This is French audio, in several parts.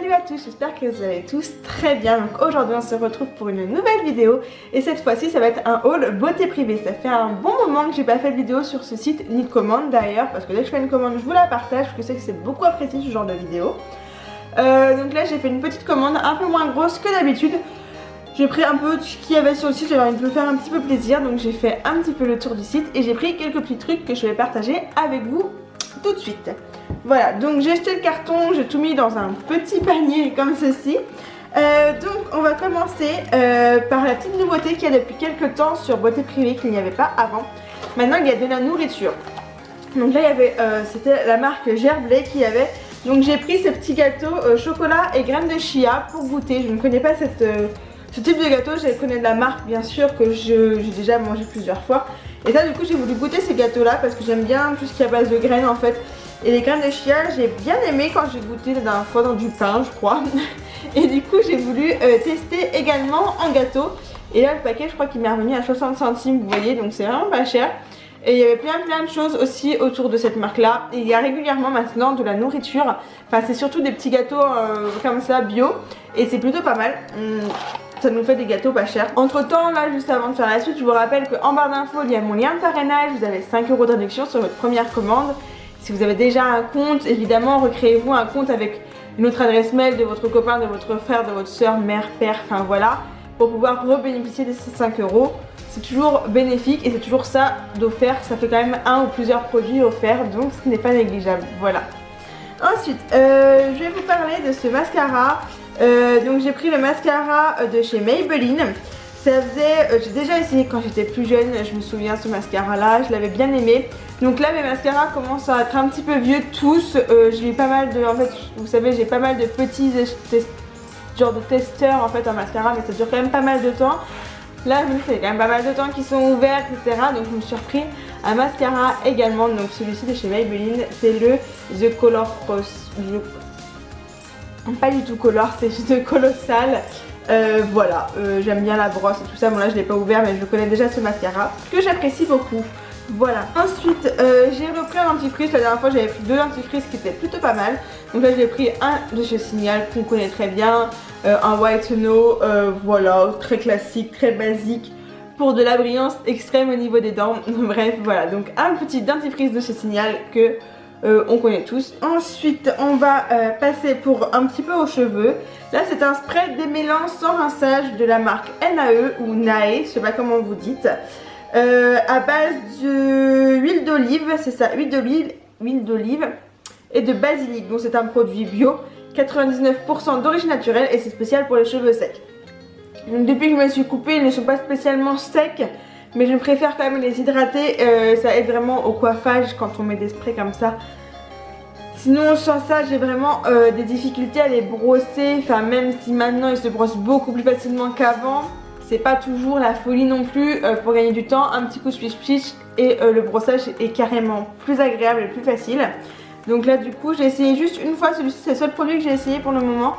Salut à tous, j'espère que vous allez tous très bien. Donc aujourd'hui on se retrouve pour une nouvelle vidéo et cette fois-ci ça va être un haul beauté privée. Ça fait un bon moment que j'ai pas fait de vidéo sur ce site ni de commande d'ailleurs, parce que dès que je fais une commande je vous la partage, parce que je sais que c'est beaucoup apprécié ce genre de vidéo. Donc là j'ai fait une petite commande un peu moins grosse que d'habitude. J'ai pris un peu ce qu'il y avait sur le site, j'avais envie de me faire un petit peu plaisir, donc j'ai fait un petit peu le tour du site et j'ai pris quelques petits trucs que je vais partager avec vous tout de suite. Voilà, donc j'ai jeté le carton, j'ai tout mis dans un petit panier comme ceci. Donc on va commencer par la petite nouveauté qu'il y a depuis quelques temps sur Beauté Privée qu'il n'y avait pas avant. Maintenant il y a de la nourriture. Donc là il y avait, c'était la marque Gerblé qui avait. Donc j'ai pris ce petit gâteau chocolat et graines de chia pour goûter. Je ne connais pas ce type de gâteau, je connais de la marque bien sûr que j'ai déjà mangé plusieurs fois. Et ça du coup j'ai voulu goûter ces gâteaux là parce que j'aime bien tout ce qui est à base de graines en fait. Et les graines de chia j'ai bien aimé quand j'ai goûté la dernière fois dans du pain je crois. Et du coup j'ai voulu tester également en gâteau. Et là le paquet je crois qu'il m'est revenu à 60 centimes vous voyez, donc c'est vraiment pas cher. Et il y avait plein de choses aussi autour de cette marque là. Et il y a régulièrement maintenant de la nourriture. Enfin c'est surtout des petits gâteaux comme ça bio. Et c'est plutôt pas mal. Ça nous fait des gâteaux pas chers. Entre temps là juste avant de faire la suite, je vous rappelle qu'en barre d'infos il y a mon lien de parrainage. Vous avez 5 € de réduction sur votre première commande. Si vous avez déjà un compte, évidemment recréez-vous un compte avec une autre adresse mail de votre copain, de votre frère, de votre soeur, mère, père, enfin voilà, pour pouvoir rebénéficier de ces 5 €. C'est toujours bénéfique et c'est toujours ça d'offert, ça fait quand même un ou plusieurs produits offerts, donc ce n'est pas négligeable, voilà. Ensuite, je vais vous parler de ce mascara. Donc j'ai pris le mascara de chez Maybelline. Ça faisait, j'ai déjà essayé quand j'étais plus jeune, je me souviens ce mascara là, je l'avais bien aimé. Donc là mes mascaras commencent à être un petit peu vieux tous. J'ai eu pas mal de, en fait vous savez j'ai pas mal de petits genre de testeurs en fait en mascara, mais ça dure quand même pas mal de temps. Là c'est quand même pas mal de temps qu'ils sont ouverts etc. Donc je me suis repris un mascara également, donc celui-ci de chez Maybelline, c'est le The Color pas du tout Color, c'est juste Colossal. Voilà, j'aime bien la brosse et tout ça. Bon là je l'ai pas ouvert mais je connais déjà ce mascara que j'apprécie beaucoup. Voilà. Ensuite j'ai repris un dentifrice. La dernière fois j'avais pris deux dentifrices qui étaient plutôt pas mal. Donc là j'ai pris un de chez Signal qu'on connaît très bien, un White No, voilà, très classique, très basique, pour de la brillance extrême au niveau des dents. Bref voilà, donc un petit dentifrice de chez Signal que on connaît tous. Ensuite on va passer pour un petit peu aux cheveux. Là c'est un spray démêlant sans rinçage de la marque NAE ou NAE, je sais pas comment vous dites, à base d'huile d'olive, c'est ça, huile d'olive et de basilic. Donc c'est un produit bio, 99% d'origine naturelle et c'est spécial pour les cheveux secs. Donc depuis que je me suis coupée, ils ne sont pas spécialement secs, mais je préfère quand même les hydrater, ça aide vraiment au coiffage quand on met des sprays comme ça. Sinon sans ça j'ai vraiment des difficultés à les brosser, enfin même si maintenant ils se brossent beaucoup plus facilement qu'avant, c'est pas toujours la folie non plus. Pour gagner du temps, un petit coup de switch et le brossage est carrément plus agréable et plus facile. Donc là du coup j'ai essayé juste une fois celui-ci, c'est le seul produit que j'ai essayé pour le moment.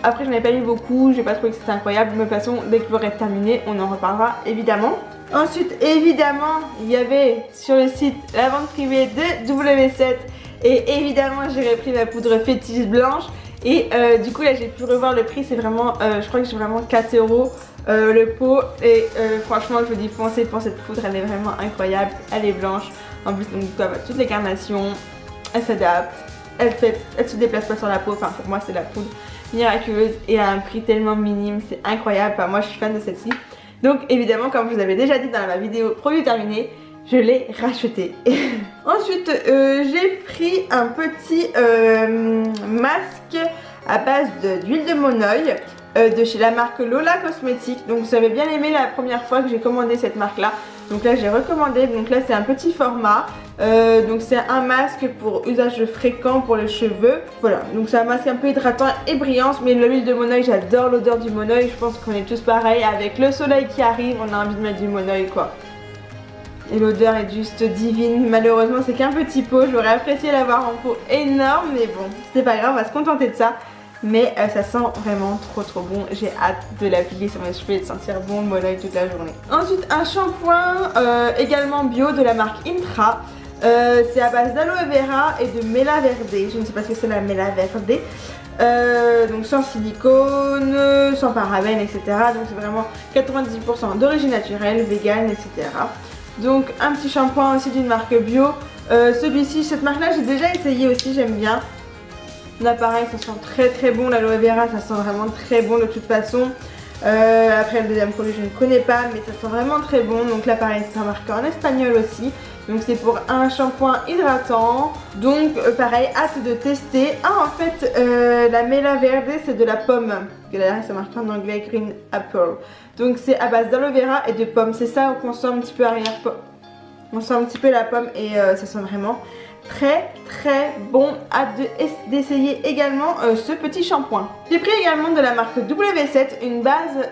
Après j'en ai pas mis beaucoup, j'ai pas trouvé que c'était incroyable, mais de toute façon dès que j'aurai terminé on en reparlera évidemment. Ensuite évidemment il y avait sur le site la vente privée de W7 et évidemment j'ai repris ma poudre fétiche blanche et du coup là j'ai pu revoir le prix, c'est vraiment, je crois que j'ai vraiment 4 € le pot et franchement je vous dis foncez pour cette poudre, elle est vraiment incroyable, elle est blanche, en plus donc toutes les carnations, elle s'adapte. Elle se déplace pas sur la peau, enfin pour moi c'est la poudre miraculeuse et à un prix tellement minime, c'est incroyable, enfin moi je suis fan de celle-ci. Donc évidemment comme je vous avais déjà dit dans ma vidéo produit terminé, je l'ai racheté. Ensuite j'ai pris un petit masque à base d'huile de monoeil de chez la marque Lola Cosmétiques. Donc j'avais bien aimé la première fois que j'ai commandé cette marque là. Donc là j'ai recommandé, donc là c'est un petit format, donc c'est un masque pour usage fréquent pour les cheveux. Voilà, donc c'est un masque un peu hydratant et brillant, mais l'huile de monoeil, j'adore l'odeur du monoeil, je pense qu'on est tous pareils, avec le soleil qui arrive, on a envie de mettre du monoeil quoi. Et l'odeur est juste divine, malheureusement c'est qu'un petit pot, j'aurais apprécié l'avoir en pot énorme, mais bon, c'est pas grave, on va se contenter de ça. Mais ça sent vraiment trop bon, j'ai hâte de l'appliquer sur mes cheveux et de sentir bon le monoeil toute la journée. Ensuite un shampoing également bio de la marque Intra, c'est à base d'aloe vera et de méla verde, je ne sais pas ce que c'est la méla verde. Donc sans silicone, sans parabènes, etc. Donc c'est vraiment 98% d'origine naturelle, vegan, etc. Donc un petit shampoing aussi d'une marque bio. Celui-ci, cette marque là j'ai déjà essayé aussi, j'aime bien. Là pareil, ça sent très très bon, l'aloe vera ça sent vraiment très bon de toute façon. Après le deuxième produit je ne connais pas, mais ça sent vraiment très bon. Donc là pareil, c'est marqué en espagnol aussi. Donc c'est pour un shampoing hydratant. Donc pareil, hâte de tester. Ah en fait la Mela Verde c'est de la pomme. Derrière c'est marqué en anglais Green Apple. Donc c'est à base d'aloe vera et de pomme. C'est ça qu'on sent un petit peu arrière. On sent un petit peu la pomme et ça sent vraiment très très bon. Hâte d'essayer également ce petit shampoing. J'ai pris également de la marque W7 une base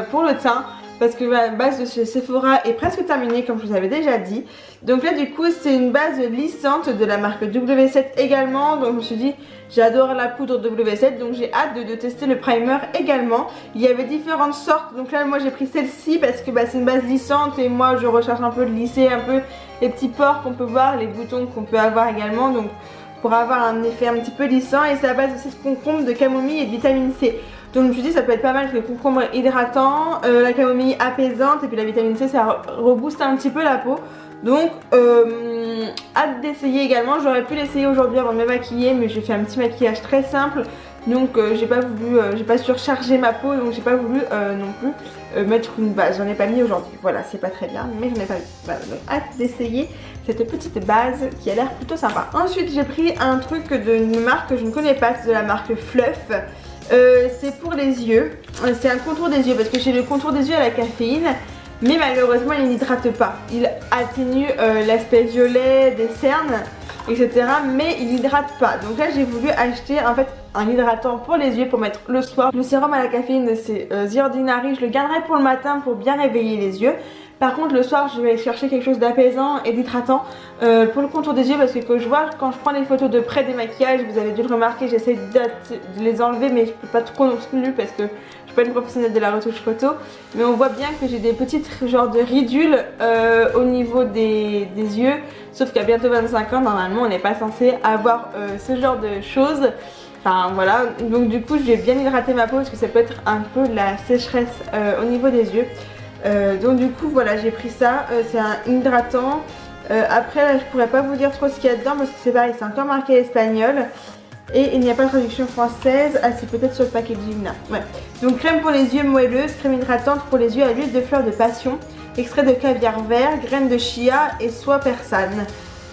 pour le teint. Parce que la base de chez Sephora est presque terminée comme je vous avais déjà dit. Donc là du coup c'est une base lissante de la marque W7 également. Donc je me suis dit j'adore la poudre W7 donc j'ai hâte de tester le primer également. Il y avait différentes sortes donc là moi j'ai pris celle-ci parce que c'est une base lissante et moi je recherche un peu de lisser un peu les petits pores qu'on peut voir, les boutons qu'on peut avoir également. Donc pour avoir un effet un petit peu lissant et c'est à base aussi de concombre, de camomille et de vitamine C. Donc je me suis dit ça peut être pas mal parce que le concombre hydratant, la camomille apaisante et puis la vitamine C ça rebooste un petit peu la peau. Donc hâte d'essayer également. J'aurais pu l'essayer aujourd'hui avant de me maquiller mais j'ai fait un petit maquillage très simple. Donc j'ai pas voulu, j'ai pas surchargé ma peau donc j'ai pas voulu non plus mettre une base. J'en ai pas mis aujourd'hui. Voilà, c'est pas très bien mais j'en ai pas mis. Voilà, donc hâte d'essayer cette petite base qui a l'air plutôt sympa. Ensuite j'ai pris un truc d'une marque que je ne connais pas, c'est de la marque Fluff. C'est pour les yeux, c'est un contour des yeux parce que j'ai le contour des yeux à la caféine mais malheureusement il n'hydrate pas, il atténue l'aspect violet des cernes etc mais il n'hydrate pas. Donc là j'ai voulu acheter en fait un hydratant pour les yeux pour mettre le soir. Le sérum à la caféine c'est The Ordinary, je le garderai pour le matin pour bien réveiller les yeux. Par contre le soir je vais chercher quelque chose d'apaisant et d'hydratant pour le contour des yeux parce que quand je prends des photos de près des maquillages, vous avez dû le remarquer, j'essaie de les enlever mais je peux pas trop non plus parce que je suis pas une professionnelle de la retouche photo. Mais on voit bien que j'ai des petites genres de ridules au niveau des yeux. Sauf qu'à bientôt 25 ans normalement on n'est pas censé avoir ce genre de choses. Enfin voilà, donc du coup je vais bien hydrater ma peau parce que ça peut être un peu la sécheresse au niveau des yeux. Donc du coup voilà j'ai pris ça, c'est un hydratant. Après là, je pourrais pas vous dire trop ce qu'il y a dedans parce que c'est pareil, c'est encore marqué espagnol et il n'y a pas de traduction française. Ah c'est peut-être sur le packaging là. Ouais. Donc crème pour les yeux moelleuse, crème hydratante pour les yeux à l'huile de fleur de passion, extrait de caviar vert, graines de chia et soie persane.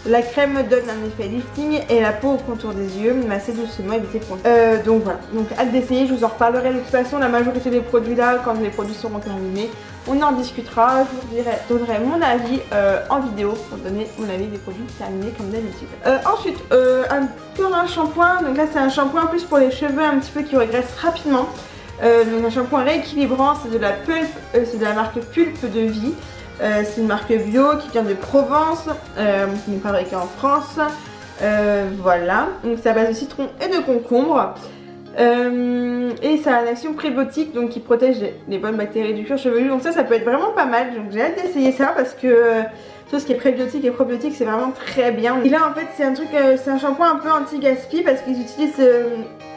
La crème donne un effet lifting et la peau au contour des yeux, massez doucement, évitez le contour. Donc voilà, donc hâte d'essayer, je vous en reparlerai de toute façon. La majorité des produits là, quand les produits seront terminés, on en discutera. Je vous donnerai mon avis en vidéo pour donner mon avis des produits terminés comme d'habitude. Ensuite, un shampoing. Donc là c'est un shampoing plus pour les cheveux un petit peu qui regressent rapidement. Donc un shampoing rééquilibrant, c'est de la pulpe, c'est de la marque Pulpe de Vie. C'est une marque bio qui vient de Provence, qui n'est fabriquée en France. Voilà, donc c'est à base de citron et de concombre. Et ça a une action prébiotique donc qui protège les bonnes bactéries du cuir chevelu. Donc ça peut être vraiment pas mal. Donc j'ai hâte d'essayer ça parce que tout ce qui est prébiotique et probiotique c'est vraiment très bien. Et là en fait c'est un truc, c'est un shampoing un peu anti-gaspi parce qu'ils utilisent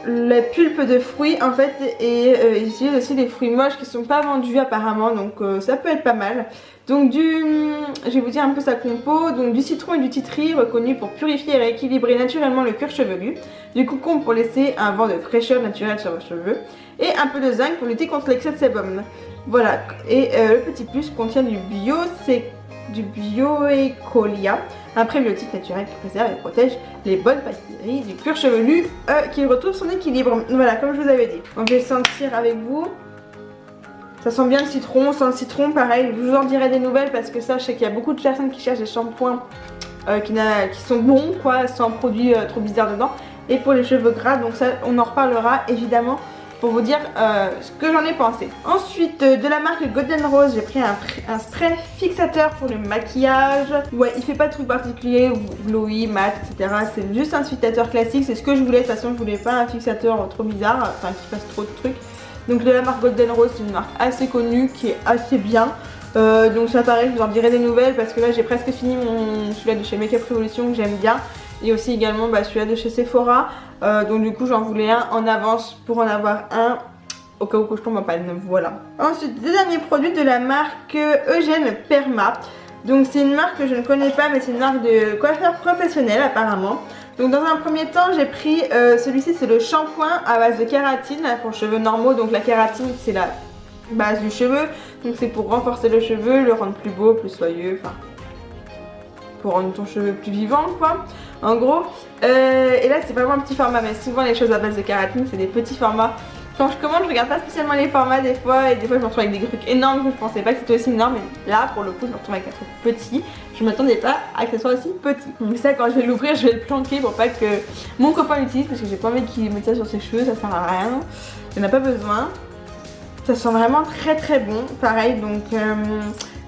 la pulpe de fruits en fait et ils utilisent aussi des fruits moches qui sont pas vendus apparemment. Donc ça peut être pas mal. Donc je vais vous dire un peu sa compo, donc du citron et du titri reconnu pour purifier et rééquilibrer naturellement le cuir chevelu, du concombre pour laisser un vent de fraîcheur naturelle sur vos cheveux et un peu de zinc pour lutter contre l'excès de sébum. Voilà, et le petit plus contient du bioécolia, un prébiotique naturel qui préserve et protège les bonnes bactéries du cuir chevelu qui retrouve son équilibre. Voilà, comme je vous avais dit. Donc je vais sentir avec vous. Ça sent bien le citron, sans le citron pareil, je vous en dirai des nouvelles parce que ça je sais qu'il y a beaucoup de personnes qui cherchent des shampoings qui sont bons quoi, sans produits trop bizarres dedans. Et pour les cheveux gras, donc ça on en reparlera évidemment pour vous dire ce que j'en ai pensé. Ensuite de la marque Golden Rose, j'ai pris un spray fixateur pour le maquillage. Ouais, il fait pas de trucs particuliers, glowy, mat, etc. C'est juste un fixateur classique, c'est ce que je voulais. De toute façon je voulais pas un fixateur trop bizarre, enfin qui fasse trop de trucs. Donc de la marque Golden Rose, c'est une marque assez connue qui est assez bien. Donc ça pareil, je vous en dirai des nouvelles parce que là j'ai presque fini celui-là de chez Make Up Revolution que j'aime bien. Et aussi également celui-là de chez Sephora. Donc du coup j'en voulais un en avance pour en avoir un au cas où je tombe en panne, voilà. Ensuite, le dernier produit de la marque Eugène Perma. Donc c'est une marque que je ne connais pas, mais c'est une marque de coiffeur professionnel apparemment. Donc dans un premier temps j'ai pris celui-ci, c'est le shampoing à base de kératine pour cheveux normaux. Donc la kératine c'est la base du cheveu, donc c'est pour renforcer le cheveu, le rendre plus beau, plus soyeux, enfin pour rendre ton cheveu plus vivant quoi, en gros. Et là c'est vraiment un petit format, mais souvent les choses à base de kératine c'est des petits formats. Quand je commande, je regarde pas spécialement les formats des fois, et des fois je me retrouve avec des trucs énormes que je pensais pas que c'était aussi énorme, mais là pour le coup je me retrouve avec un truc petit. Je m'attendais pas à que ce soit aussi petit. Donc ça, quand je vais l'ouvrir, je vais le planquer pour pas que mon copain l'utilise, parce que j'ai pas envie qu'il mette ça sur ses cheveux, ça sert à rien, il n'en a pas besoin. Ça sent vraiment très très bon, pareil, donc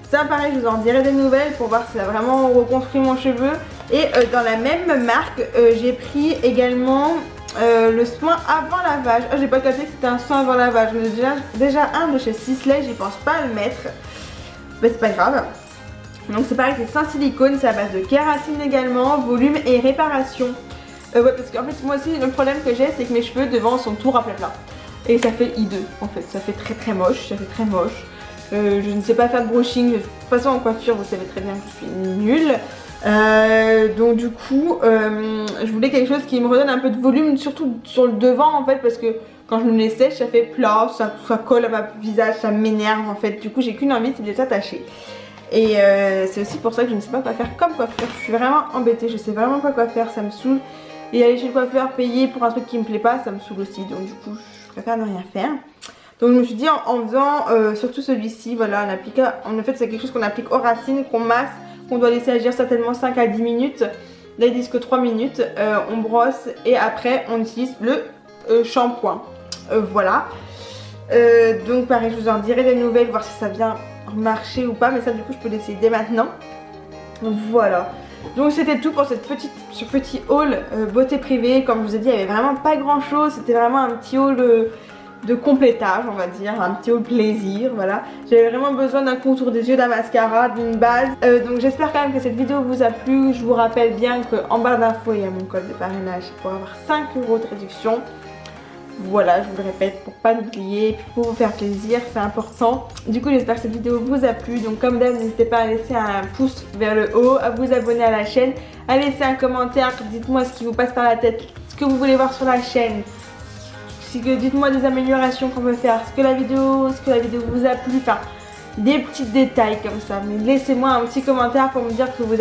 ça pareil je vous en dirai des nouvelles pour voir si ça a vraiment reconstruit mon cheveu. Et dans la même marque, j'ai pris également le soin avant lavage. J'ai pas capté que c'était un soin avant lavage. J'en ai déjà un de chez Sisley, j'y pense pas à le mettre. Mais c'est pas grave. Donc c'est pareil, c'est sans silicone, c'est à base de kératine également, volume et réparation. Ouais, parce qu'en fait moi aussi le problème que j'ai c'est que mes cheveux devant sont tout raplapla. Et ça fait hideux en fait, ça fait très moche, ça fait très moche. Je ne sais pas faire de brushing, de toute façon en coiffure vous savez très bien que je suis nulle. Donc du coup je voulais quelque chose qui me redonne un peu de volume, surtout sur le devant en fait, parce que quand je me les sèche ça fait plat, ça colle à ma visage, ça m'énerve en fait. Du coup j'ai qu'une envie, c'est de les attacher. Et c'est aussi pour ça que je ne sais pas quoi faire comme coiffure. Je suis vraiment embêtée, je sais vraiment pas quoi faire, ça me saoule. Et aller chez le coiffeur payer pour un truc qui me plaît pas, ça me saoule aussi. Donc du coup je préfère ne rien faire. Donc je me suis dit en faisant surtout celui-ci, voilà, en fait c'est quelque chose qu'on applique aux racines, qu'on masse, qu'on doit laisser agir certainement 5 à 10 minutes. Là ils disent que 3 minutes, on brosse et après on utilise le shampoing. Voilà. Donc pareil, je vous en dirai des nouvelles, voir si ça vient marcher ou pas, mais ça du coup je peux l'essayer dès maintenant. Donc voilà. Donc c'était tout pour ce petit haul beauté privée. Comme je vous ai dit, il n'y avait vraiment pas grand chose, c'était vraiment un petit haul de complétage, on va dire, un petit haul plaisir, voilà. J'avais vraiment besoin d'un contour des yeux, d'un mascara, d'une base. Donc j'espère quand même que cette vidéo vous a plu. Je vous rappelle bien qu'en barre d'infos il y a mon code de parrainage pour avoir 5 € de réduction. Voilà, je vous le répète pour pas l'oublier, pour vous faire plaisir, c'est important. Du coup j'espère que cette vidéo vous a plu. Donc comme d'hab, n'hésitez pas à laisser un pouce vers le haut, à vous abonner à la chaîne, à laisser un commentaire, dites-moi ce qui vous passe par la tête, ce que vous voulez voir sur la chaîne. Dites-moi des améliorations qu'on peut faire, ce que la vidéo vous a plu, enfin des petits détails comme ça. Mais laissez-moi un petit commentaire pour me dire que vous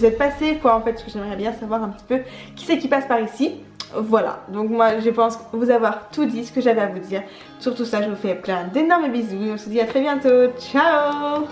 êtes passé quoi en fait, parce que j'aimerais bien savoir un petit peu qui c'est qui passe par ici. Voilà, donc moi je pense vous avoir tout dit ce que j'avais à vous dire. Sur tout ça, je vous fais plein d'énormes bisous et on se dit à très bientôt. Ciao!